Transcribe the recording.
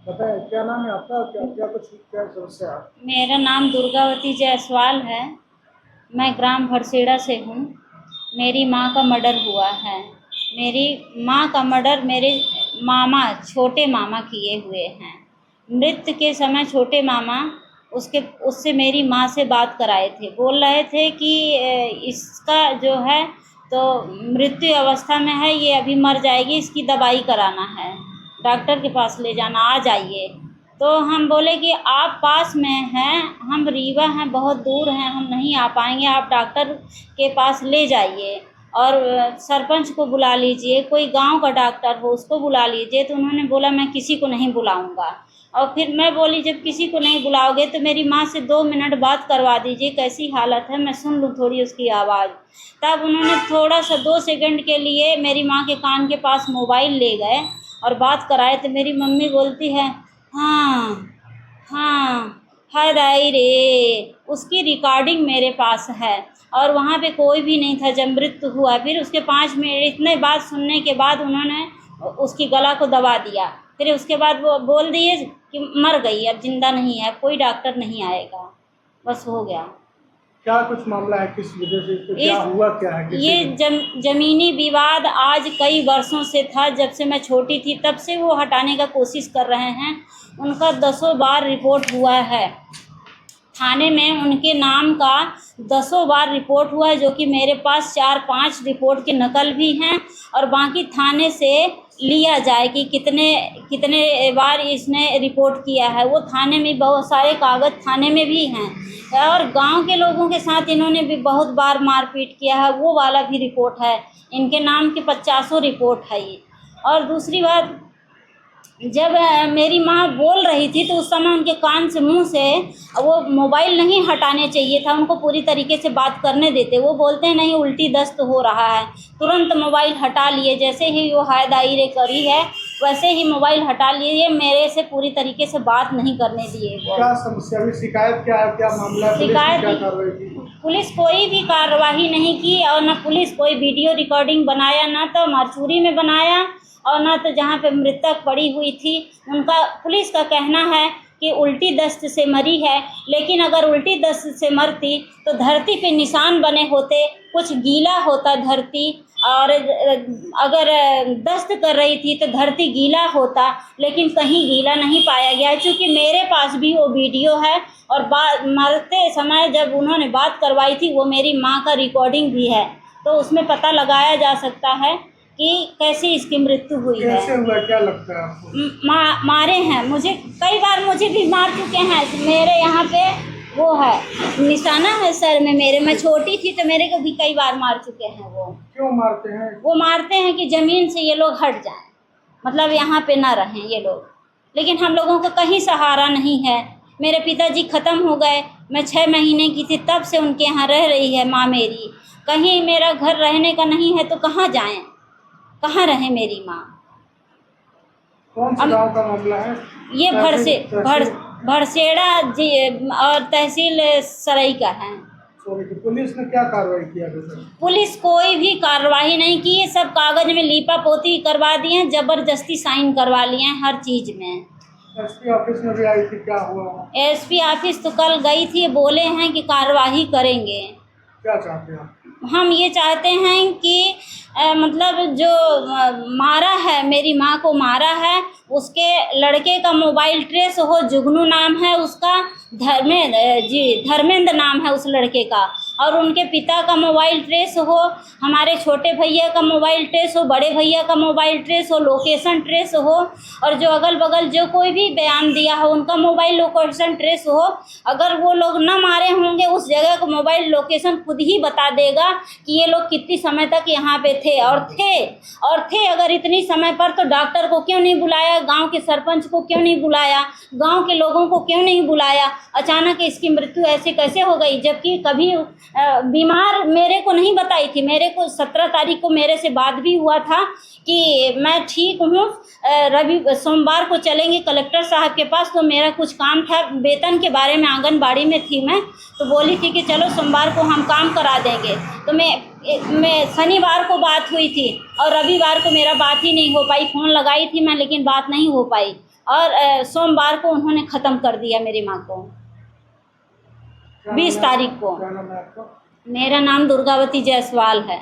बताएं, क्या नाम है आपका? क्या क्या कुछ क्या समस्या है? मेरा नाम दुर्गावती जायसवाल है। मैं ग्राम भरसेड़ा से हूँ। मेरी माँ का मर्डर हुआ है। मेरी माँ का मर्डर मेरे मामा, छोटे मामा किए हुए हैं। मृत्यु के समय छोटे मामा उससे मेरी माँ से बात कराए थे। बोल रहे थे कि इसका जो है तो मृत्यु अवस्था में है, ये अभी मर जाएगी, इसकी दवाई कराना है, डॉक्टर के पास ले जाना, आ जाइए। तो हम बोले कि आप पास में हैं, हम रीवा हैं, बहुत दूर हैं, हम नहीं आ पाएंगे, आप डॉक्टर के पास ले जाइए और सरपंच को बुला लीजिए, कोई गांव का डॉक्टर हो उसको बुला लीजिए। तो उन्होंने बोला मैं किसी को नहीं बुलाऊंगा। और फिर मैं बोली जब किसी को नहीं बुलाओगे तो मेरी माँ से 2 मिनट बात करवा दीजिए, कैसी हालत है, मैं सुन लूँ थोड़ी उसकी आवाज़। तब उन्होंने थोड़ा सा 2 सेकंड के लिए मेरी माँ के कान के पास मोबाइल ले गए और बात कराए। तो मेरी मम्मी बोलती है, हाँ हाँ, हाय दाई रे, उसकी रिकॉर्डिंग मेरे पास है। और वहाँ पे कोई भी नहीं था जब मृत्यु हुआ। फिर उसके 5 मिनट इतने बात सुनने के बाद उन्होंने उसकी गला को दबा दिया। फिर उसके बाद वो बोल दिए कि मर गई, अब जिंदा नहीं है, कोई डॉक्टर नहीं आएगा, बस हो गया। क्या कुछ मामला है, किस वजह से इसको, क्या इस हुआ, क्या है, किसी ये ने? जमीनी विवाद आज कई वर्षों से था, जब से मैं छोटी थी तब से वो हटाने का कोशिश कर रहे हैं। उनका 10 बार रिपोर्ट हुआ है थाने में, उनके नाम का 10 बार रिपोर्ट हुआ है, जो कि मेरे पास 4-5 रिपोर्ट की नकल भी हैं। और बाकी थाने से लिया जाए कि कितने कितने बार इसने रिपोर्ट किया है। वो थाने में बहुत सारे कागज़ थाने में भी हैं। और गांव के लोगों के साथ इन्होंने भी बहुत बार मारपीट किया है, वो वाला भी रिपोर्ट है। इनके नाम के 50 रिपोर्ट है ये। और दूसरी बात, जब मेरी माँ बोल रही थी तो उस समय उनके कान से, मुंह से वो मोबाइल नहीं हटाने चाहिए था, उनको पूरी तरीके से बात करने देते। वो बोलते हैं नहीं उल्टी दस्त हो रहा है, तुरंत मोबाइल हटा लिए। जैसे ही वो हाय दायरे करी है वैसे ही मोबाइल हटा लिए, मेरे से पूरी तरीके से बात नहीं करने दिए वो। क्या समस्या हुई, शिकायत क्या है, क्या मामला है, पुलिस ने क्या कार्रवाई की? पुलिस कोई भी कार्रवाई नहीं की, और न पुलिस कोई वीडियो रिकॉर्डिंग बनाया, ना तो मरचूरी में बनाया और ना तो जहाँ पे मृतक पड़ी हुई थी। उनका, पुलिस का कहना है कि उल्टी दस्त से मरी है, लेकिन अगर उल्टी दस्त से मरती तो धरती पे निशान बने होते, कुछ गीला होता धरती। और अगर दस्त कर रही थी तो धरती गीला होता, लेकिन कहीं गीला नहीं पाया गया। क्योंकि मेरे पास भी वो वीडियो है और मरते समय जब उन्होंने बात करवाई थी वो मेरी माँ का रिकॉर्डिंग भी है, तो उसमें पता लगाया जा सकता है कि कैसे इसकी मृत्यु हुई है। कैसे हुआ, क्या लगता है आपको? मारे हैं मुझे, कई बार मुझे भी मार चुके हैं। मेरे यहाँ पे वो है, निशाना है सर में मेरे, मैं छोटी थी तो मेरे को भी कई बार मार चुके हैं वो। क्यों मारते हैं? वो मारते हैं कि ज़मीन से ये लोग हट जाएं, मतलब यहाँ पे ना रहें ये लोग। लेकिन हम लोगों को कहीं सहारा नहीं है। मेरे पिताजी ख़त्म हो गए, मैं 6 महीने की थी तब से उनके यहाँ रह रही है माँ मेरी। कहीं मेरा घर रहने का नहीं है तो कहाँ जाएं, कहाँ रहे मेरी माँ। कौन से गांव का मामला है? ये तहसील भरसेड़ा जी और तहसील सराई का है। पुलिस ने क्या कार्रवाई किया अभी तक? पुलिस कोई भी कार्रवाई नहीं की, सब कागज में लीपा पोती करवा दिए, जबरदस्ती साइन करवा लिए हैं हर चीज़ में। एसपी ऑफिस में भी आई थी, क्या हुआ? एसपी ऑफिस तो कल गई थी, बोले हैं कि कार्रवाई करेंगे। क्या चाहते हैं आप? हम ये चाहते हैं कि मतलब जो मारा है, मेरी माँ को मारा है, उसके लड़के का मोबाइल ट्रेस हो, जुगनू नाम है उसका, धर्मेंद्र नाम है उस लड़के का। और उनके पिता का मोबाइल ट्रेस हो, हमारे छोटे भैया का मोबाइल ट्रेस हो, बड़े भैया का मोबाइल ट्रेस हो, लोकेशन ट्रेस हो। और जो अगल बगल जो कोई भी बयान दिया हो उनका मोबाइल लोकेशन ट्रेस हो। अगर वो लोग न मारे होंगे उस जगह का मोबाइल लोकेशन खुद ही बता देगा कि ये लोग कितनी समय तक यहाँ पे थे। और थे अगर इतनी समय पर, तो डॉक्टर को क्यों नहीं बुलाया, गांव के सरपंच को क्यों नहीं बुलाया, गांव के लोगों को क्यों नहीं बुलाया। अचानक इसकी मृत्यु ऐसे कैसे हो गई, जबकि कभी बीमार मेरे को नहीं बताई थी। मेरे को 17 तारीख को मेरे से बात भी हुआ था कि मैं ठीक हूँ, सोमवार को चलेंगे कलेक्टर साहब के पास। तो मेरा कुछ काम था वेतन के बारे में, आंगनबाड़ी में थी मैं, तो बोली थी कि चलो सोमवार को हम काम करा देंगे। तो मैं शनिवार को बात हुई थी और रविवार को मेरा बात ही नहीं हो पाई। फ़ोन लगाई थी मैं लेकिन बात नहीं हो पाई। और सोमवार को उन्होंने ख़त्म कर दिया मेरी माँ को, क्या 20 नाम है? तारीख को। क्या नाम है आपका? मेरा नाम दुर्गावती जायसवाल है।